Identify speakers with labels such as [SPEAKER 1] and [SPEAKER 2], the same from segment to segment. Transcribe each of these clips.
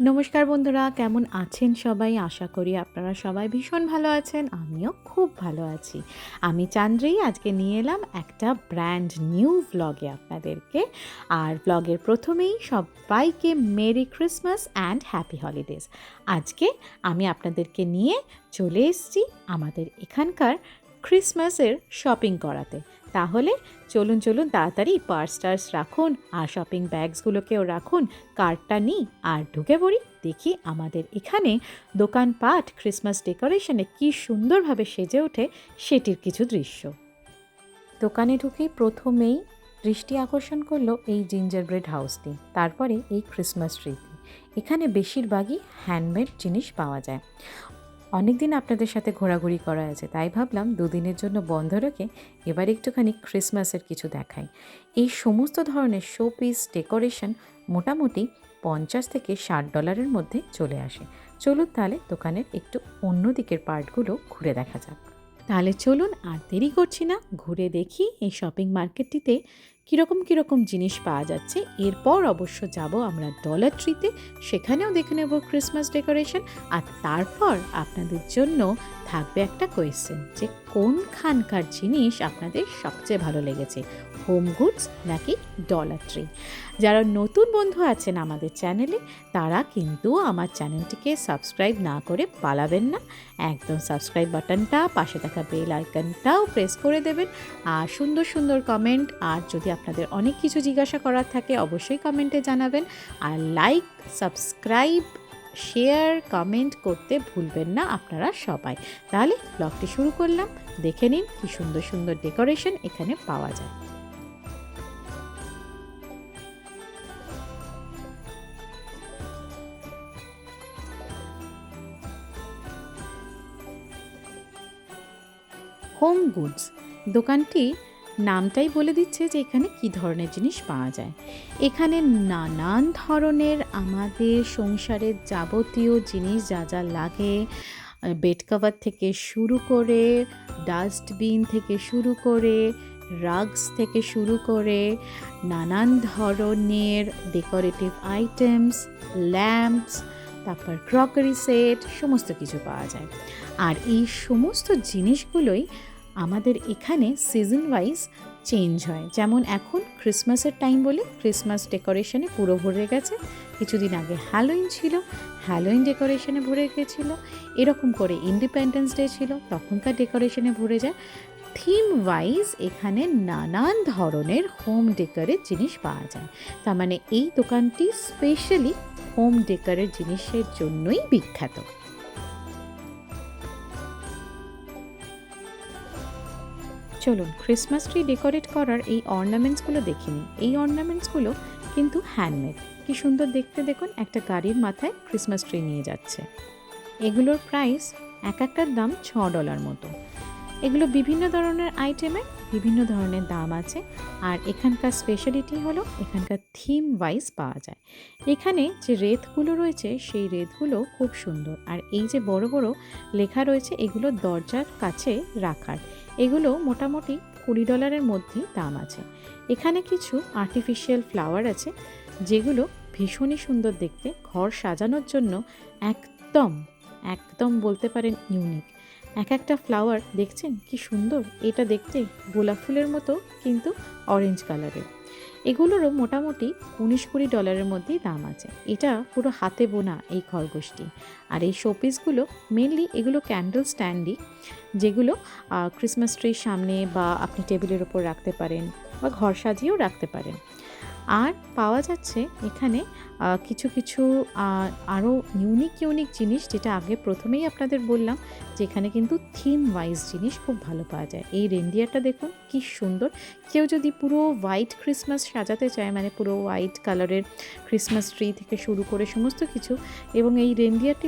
[SPEAKER 1] নমস্কার বন্ধুরা, কেমন আছেন সবাই? আশা করি আপনারা সবাই ভীষণ ভালো আছেন। আমিও খুব ভালো আছি। আমি চান্দ্রী আজকে নিয়ে এলাম একটা ব্র্যান্ড নিউ ভ্লগে আপনাদেরকে। আর ভ্লগের প্রথমেই সবাইকে merry Christmas and happy holidays. আজকে আমি আপনাদেরকে নিয়ে চলে এসেছি আমাদের এখানকার ক্রিসমাসের শপিং করাতে। তাহলে চলুন তাড়াতাড়ি পার্স টার্স রাখুন আর শপিং ব্যাগসগুলোকেও রাখুন, কার্ডটা নিই আর ঢুকে পড়ি। দেখি আমাদের এখানে দোকানপাট ক্রিসমাস ডেকোরেশনে কী সুন্দরভাবে সেজে ওঠে সেটির কিছু দৃশ্য। দোকানে ঢুকেই প্রথমেই দৃষ্টি আকর্ষণ করলো এই জিঞ্জার ব্রেড হাউসটি, তারপরে এই ক্রিসমাস ট্রিটি। এখানে বেশিরভাগই হ্যান্ডমেড জিনিস পাওয়া যায়। অনেক দিন আপনাদের সাথে ঘোরাঘুরি করা আছে, তাই ভাবলাম দুদিনের জন্য বন্ধ রেখে এবার একটুখানি ক্রিসমাসের কিছু দেখাই। এই সমস্ত ধরনের শোপিস ডেকোরেশন মোটামুটি $50 থেকে $60 মধ্যে চলে আসে। চলুন তাহলে দোকানের একটু অন্য দিকের পার্টগুলো ঘুরে দেখা যাক। তাহলে চলুন আর দেরি করছি না, ঘুরে দেখি এই শপিং মার্কেটটিতে কীরকম জিনিস পাওয়া যাচ্ছে। এরপর অবশ্য যাব আমরা ডলার ট্রিতে, সেখানেও দেখে নেব ক্রিসমাস ডেকোরেশন। আর তারপর আপনাদের জন্য থাকবে একটা কোয়েশ্চেন, যে কোনখানকার জিনিস আপনাদের সবচেয়ে ভালো লেগেছে, হোম গুডস নাকি ডলার ট্রি। যারা নতুন বন্ধু আছেন আমাদের চ্যানেলে, তারা কিন্তু আমার চ্যানেলটিকে সাবস্ক্রাইব না করে পালাবেন না। একদম সাবস্ক্রাইব বাটনটা, পাশে থাকা বেল আইকনটাও প্রেস করে দেবেন। আর সুন্দর কমেন্ট, আর যদি আপনাদের অনেক কিছু জিজ্ঞাসা করার থাকে অবশ্যই কমেন্টে জানাবেন। আর লাইক, সাবস্ক্রাইব, শেয়ার, কমেন্ট করতে ভুলবেন না আপনারা সবাই। তাহলে ব্লগটি শুরু করলাম। দেখে নিন কি সুন্দর ডেকোরেশন এখানে পাওয়া যায়। হোম গুডস দোকানটি নামটাই বলে দিচ্ছে যে এখানে কী ধরনের জিনিস পাওয়া যায়। এখানে নানান ধরনের আমাদের সংসারের যাবতীয় জিনিস যা যা লাগে, বেড কভার থেকে শুরু করে, ডাস্টবিন থেকে শুরু করে, রাগস থেকে শুরু করে, নানান ধরনের ডেকোরেটিভ আইটেমস, ল্যাম্পস, তারপর ক্রকারি সেট, সমস্ত কিছু পাওয়া যায়। আর এই সমস্ত জিনিসগুলোই আমাদের এখানে সিজন ওয়াইজ চেঞ্জ হয়। যেমন এখন ক্রিসমাসের টাইম বলে ক্রিসমাস ডেকোরেশনে পুরো ভরে গেছে। কিছুদিন আগে হ্যালোইন ছিল, হ্যালোইন ডেকোরেশনে ভরে গেছিলো। এরকম করে ইন্ডিপেন্ডেন্স ডে ছিল, তখনকার ডেকোরেশনে ভরে যায়। থিম ওয়াইজ এখানে নানান ধরনের হোম ডেকোরের জিনিস পাওয়া যায়। তার মানে এই দোকানটি স্পেশালি হোম ডেকোরের জিনিসের জন্যই বিখ্যাত। চলুন ক্রিসমাস ট্রি ডেকোরেট করার এই অর্নামেন্টসগুলো দেখে নিই। এই অর্নামেন্টসগুলো কিন্তু হ্যান্ডমেড। কি সুন্দর দেখতে, দেখুন একটা গাড়ির মাথায় ক্রিসমাস ট্রি নিয়ে যাচ্ছে। এগুলোর প্রাইস একটার দাম $6 মতো। এগুলো বিভিন্ন ধরনের আইটেমের বিভিন্ন ধরনের দাম আছে। আর এখানকার স্পেশালিটি হলো এখানকার থিম ওয়াইজ পাওয়া যায়। এখানে যে রেতগুলো রয়েছে সেই রেতগুলো খুব সুন্দর। আর এই যে বড় বড় লেখা রয়েছে, এগুলো দরজার কাছে রাখার। এগুলো মোটামুটি $20 মধ্যেই দাম আছে। এখানে কিছু আর্টিফিশিয়াল ফ্লাওয়ার আছে, যেগুলো ভীষণই সুন্দর দেখতে, ঘর সাজানোর জন্য একদম একদম বলতে পারেন ইউনিক। একটা ফ্লাওয়ার দেখছেন কি সুন্দর, এটা দেখতে গোলাপ ফুলের মতো কিন্তু অরেঞ্জ কালারের। এগুলোরও মোটামুটি $19-20 মধ্যেই দাম আছে। এটা পুরো হাতে বোনা এই খরগোশটি। আর এই শোপিসগুলো মেনলি এগুলো ক্যান্ডেল স্ট্যান্ডই, যেগুলো ক্রিসমাস ট্রির সামনে বা আপনি টেবিলের ওপর রাখতে পারেন বা ঘর সাজিয়েও রাখতে পারেন। আর পাওয়া যাচ্ছে এখানে কিছু আরও ইউনিক জিনিস, যেটা আগে প্রথমেই আপনাদের বললাম যে এখানে কিন্তু থিম ওয়াইজ জিনিস খুব ভালো পাওয়া যায়। এই রেনডিয়ারটা দেখুন কি সুন্দর। কেউ যদি পুরো হোয়াইট ক্রিসমাস সাজাতে চায়, মানে পুরো হোয়াইট কালারের ক্রিসমাস ট্রি থেকে শুরু করে সমস্ত কিছু, এবং এই রেনডিয়ারটি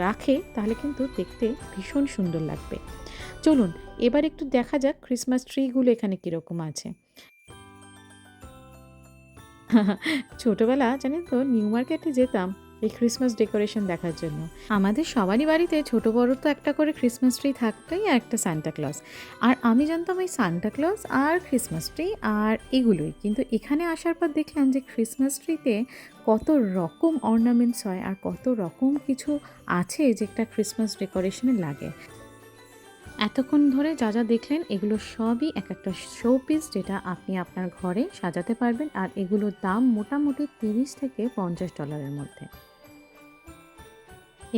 [SPEAKER 1] রাখে, তাহলে কিন্তু দেখতে ভীষণ সুন্দর লাগবে। চলুন এবার একটু দেখা যাক ক্রিসমাস ট্রিগুলো এখানে কীরকম আছে। ছোটোবেলা জানেন তো নিউ মার্কেটে যেতাম, এই ক্রিসমাস ডেকোরেশন দেখার জন্য। আমাদের সবারই বাড়িতে ছোট বড় তো একটা করে ক্রিসমাস ট্রি থাকতোই, আর একটা সান্টা ক্লজ। আর আমি জানতাম এই সান্টা ক্লজ আর ক্রিসমাস ট্রি আর এগুলোই, কিন্তু এখানে আসার পর দেখলাম যে ক্রিসমাস ট্রিতে কত রকম অর্নামেন্টস হয় আর কত রকম কিছু আছে যে একটা ক্রিসমাস ডেকোরেশনে লাগে। এতক্ষণ ধরে যা যা দেখলেন এগুলো সবই এক একটা শো পিস, যেটা আপনি আপনার ঘরে সাজাতে পারবেন, আর এগুলোর দাম মোটামুটি 30 থেকে $50 মধ্যে।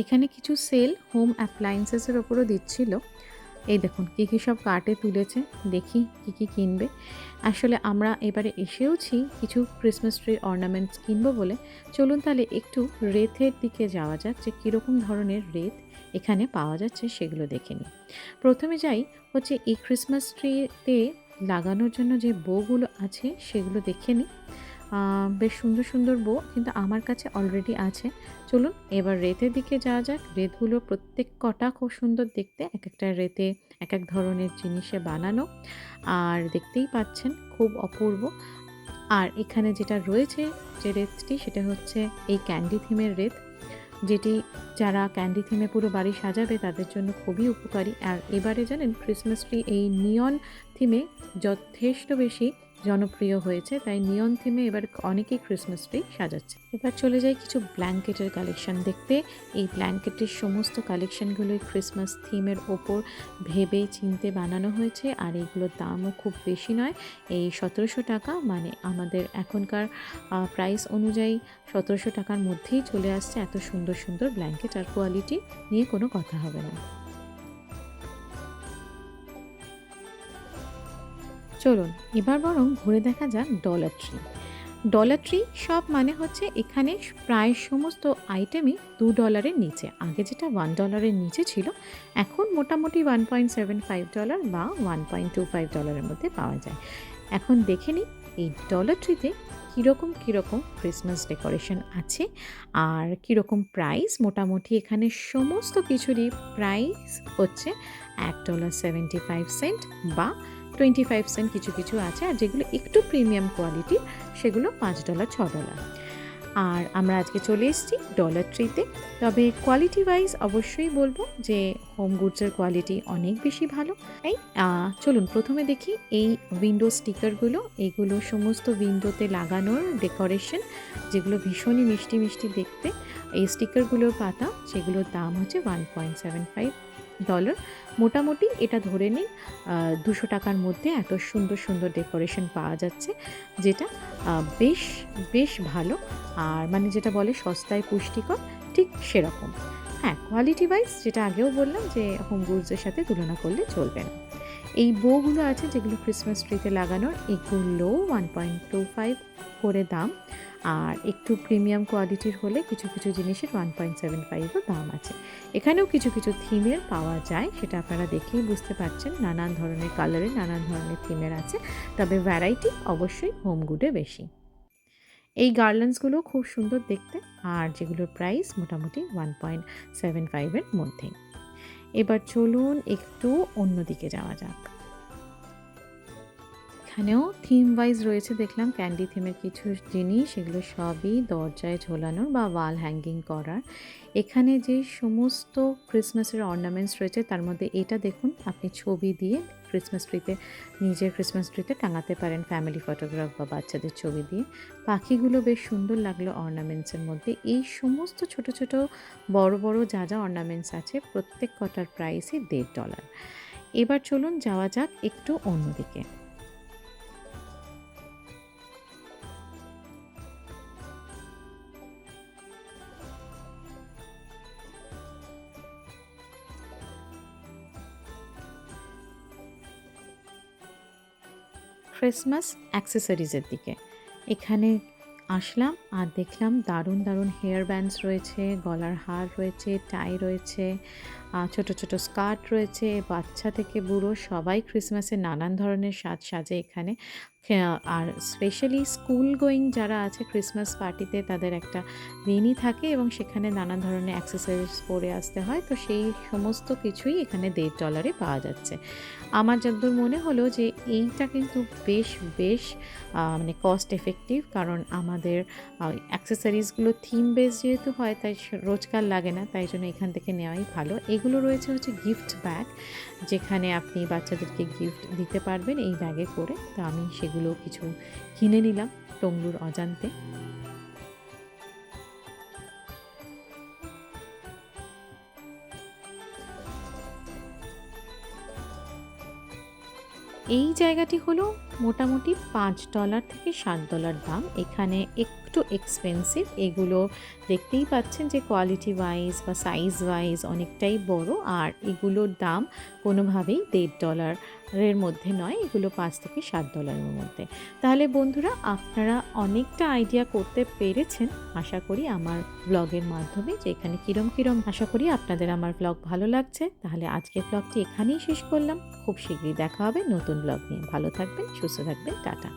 [SPEAKER 1] এখানে কিছু সেল হোম অ্যাপ্লায়েন্সেসের ওপরও দিচ্ছিল। এই দেখুন কী কী সব কার্টে তুলেছে, দেখি কী কী কিনবে। আসলে আমরা এবারে এসেওছি কিছু ক্রিসমাস ট্রি অর্নামেন্টস কিনবো বলে। চলুন তাহলে একটু রেথের দিকে যাওয়া যাক, যে কীরকম ধরনের রেথ এখানে পাওয়া যাচ্ছে সেগুলো দেখে নিই। প্রথমে যাই হচ্ছে এই ক্রিসমাস ট্রিতে লাগানোর জন্য যে বউগুলো আছে সেগুলো দেখে নিই। বেশ সুন্দর সুন্দর বউ কিন্তু আমার কাছে অলরেডি আছে। চলুন এবার রেথের দিকে যাওয়া যাক। রেথগুলো প্রত্যেক কটা খুব সুন্দর দেখতে, এক একটা রেথে এক এক ধরনের জিনিসে বানানো, আর দেখতেই পাচ্ছেন খুব অপূর্ব। আর এখানে যেটা রয়েছে যে রেথটি, সেটা হচ্ছে এই ক্যান্ডি থিমের রেথ, যেটি যারা ক্যান্ডি থিমে পুরো বাড়ি সাজাবে তাদের জন্য খুবই উপকারী। আর এবারে জানেন ক্রিসমাস ট্রি এই নিয়ন থিমে যথেষ্ট বেশি জনপ্রিয় হয়েছে, তাই নিয়ন থিমে এবার অনেকেই ক্রিসমাস ট্রি সাজাচ্ছে। এবার চলে যাই কিছু ব্ল্যাঙ্কেটের কালেকশন দেখতে। এই ব্ল্যাঙ্কেটের সমস্ত কালেকশনগুলোই ক্রিসমাস থিমের ওপর ভেবে চিনতে বানানো হয়েছে, আর এইগুলোর দামও খুব বেশি নয়। এই 1700 টাকা, মানে আমাদের এখনকার প্রাইস অনুযায়ী 1700 টাকার মধ্যেই চলে আসছে এত সুন্দর সুন্দর ব্ল্যাঙ্কেট, আর কোয়ালিটি নিয়ে কোনো কথা হবে না। চলুন এবার বরং ঘুরে দেখা যাক dollar tree. Dollar tree shop মানে হচ্ছে এখানে প্রায় সমস্ত আইটেমই $2 নিচে। আগে যেটা $1 নিচে ছিল, এখন মোটামুটি $1.75 বা $1.25 মধ্যে পাওয়া যায়। এখন দেখে নিই এই ডলার ট্রিতে কীরকম কীরকম ক্রিসমাস ডেকোরেশন আছে আর কীরকম প্রাইস। মোটামুটি এখানে সমস্ত কিছুরই প্রাইস হচ্ছে $1.75 বা 25 সেন্ট কিছু কিছু আছে, আর যেগুলো একটু প্রিমিয়াম কোয়ালিটির সেগুলো $5-6। আর আমরা আজকে চলে এসেছি ডলার ট্রিতে। তবে কোয়ালিটি ওয়াইজ অবশ্যই বলবো যে হোম গুডসের কোয়ালিটি অনেক বেশি ভালো। এই চলুন প্রথমে দেখি এই উইন্ডো স্টিকারগুলো। এগুলো সমস্ত উইন্ডোতে লাগানোর ডেকোরেশন, যেগুলো ভীষণই মিষ্টি মিষ্টি দেখতে। এই স্টিকারগুলোর পাতা, সেগুলোর দাম হচ্ছে $1.75। মোটামুটি এটা ধরে নিন 200 টাকার মধ্যে এত সুন্দর সুন্দর ডেকোরেশন পাওয়া যাচ্ছে, যেটা বেশ বেশ ভালো। আর মানে যেটা বলে সস্তায় পুষ্টিকর, ঠিক সেরকম। হ্যাঁ, কোয়ালিটি ওয়াইজ যেটা আগেও বললাম যে হোম গুডসের সাথে তুলনা করলে চলবে না। এই বউগুলো আছে যেগুলো ক্রিসমাস ট্রিতে লাগানোর, এগুলো 1.25 করে দাম। আর একটু প্রিমিয়াম কোয়ালিটির হলে কিছু কিছু জিনিসের 1.75ও দাম আছে। এখানেও কিছু কিছু থিমের পাওয়া যায়, সেটা আপনারা দেখেই বুঝতে পারছেন। নানান ধরনের কালারের নানান ধরনের থিমের আছে, তবে ভ্যারাইটি অবশ্যই হোম গুডে বেশি। এই গার্ল্যান্ডসগুলো খুব সুন্দর দেখতে, আর যেগুলোর প্রাইস মোটামুটি 1.75-এর মধ্যে। এবার চলুন একটু অন্যদিকে যাওয়া যাক। এখানেও থিম ওয়াইজ রয়েছে, দেখলাম ক্যান্ডি থিমের কিছু জিনিস, এগুলো সবই দরজায় ঝোলানোর বা ওয়াল হ্যাঙ্গিং করার। এখানে যে সমস্ত ক্রিসমাসের অর্নামেন্টস রয়েছে তার মধ্যে এটা দেখুন, আপনি ছবি দিয়ে ক্রিসমাস ট্রিতে, নিজের ক্রিসমাস ট্রিতে টাঙাতে পারেন, ফ্যামিলি ফটোগ্রাফ বা বাচ্চাদের ছবি দিয়ে। পাখিগুলো বেশ সুন্দর লাগলো অর্নামেন্টসের মধ্যে। এই সমস্ত ছোট ছোট বড় বড় যা যা অর্নামেন্টস আছে প্রত্যেক কটার প্রাইসই $1.5। এবার চলুন যাওয়া যাক একটু অন্যদিকে। ক্রিসমাস অ্যাক্সেসরিজের দিকে এখানে আসলাম, আর দেখলাম দারুণ দারুণ হেয়ার ব্যান্ডস রয়েছে, গলার হার রয়েছে, টাই রয়েছে, ছোট ছোট স্কার্ট রয়েছে, বাচ্চা থেকে বুড়ো সবাই ক্রিসমাসে নানান ধরনের সাজ সাজে এখানে। আর স্পেশালি স্কুল গোয়িং যারা আছে ক্রিসমাস পার্টিতে তাদের একটা দিনই থাকে এবং সেখানে নানান ধরনের অ্যাক্সেসরিজ পরে আসতে হয়, তো সেই সমস্ত কিছুই এখানে $1.5 পাওয়া যাচ্ছে। আমার যতদূর মনে হলো যে এইটা কিন্তু বেশ বেশ মানে কস্ট এফেক্টিভ, কারণ আমাদের অ্যাক্সেসরিজগুলো থিম বেস যেহেতু হয় তাই রোজকার লাগে না, তাই জন্য এখান থেকে নেওয়াই ভালো। এগুলো রয়েছে হচ্ছে গিফট ব্যাগ, যেখানে আপনি বাচ্চাদেরকে গিফট দিতে পারবেন এই ব্যাগে করে। তো আমি সেগুলো কিছু কিনে নিলাম টংলুর অজান্তে। এই জায়গাটি হলো মোটামুটি $5 থেকে $7 দাম। এখানে একটু এক্সপেন্সিভ, এগুলো দেখতেই পাচ্ছেন যে কোয়ালিটি ওয়াইজ বা সাইজ ওয়াইজ অনেকটাই বড়, আর এগুলোর দাম কোনোভাবেই $1.5 এর মধ্যে নয়, এগুলো $5 থেকে $7 এর মধ্যে। তাহলে বন্ধুরা, আপনারা অনেকটা আইডিয়া করতে পেরেছেন আশা করি আমার ব্লগের মাধ্যমে, যে এখানে কিরম কিরম। আশা করি আপনাদের আমার ব্লগ ভালো লাগছে। তাহলে আজকের ব্লগটি এখানেই শেষ করলাম। খুব শীঘ্রই দেখা হবে নতুন ব্লগ নিয়ে। ভালো থাকবেন, সুস্থ থাকবেন, টাটা।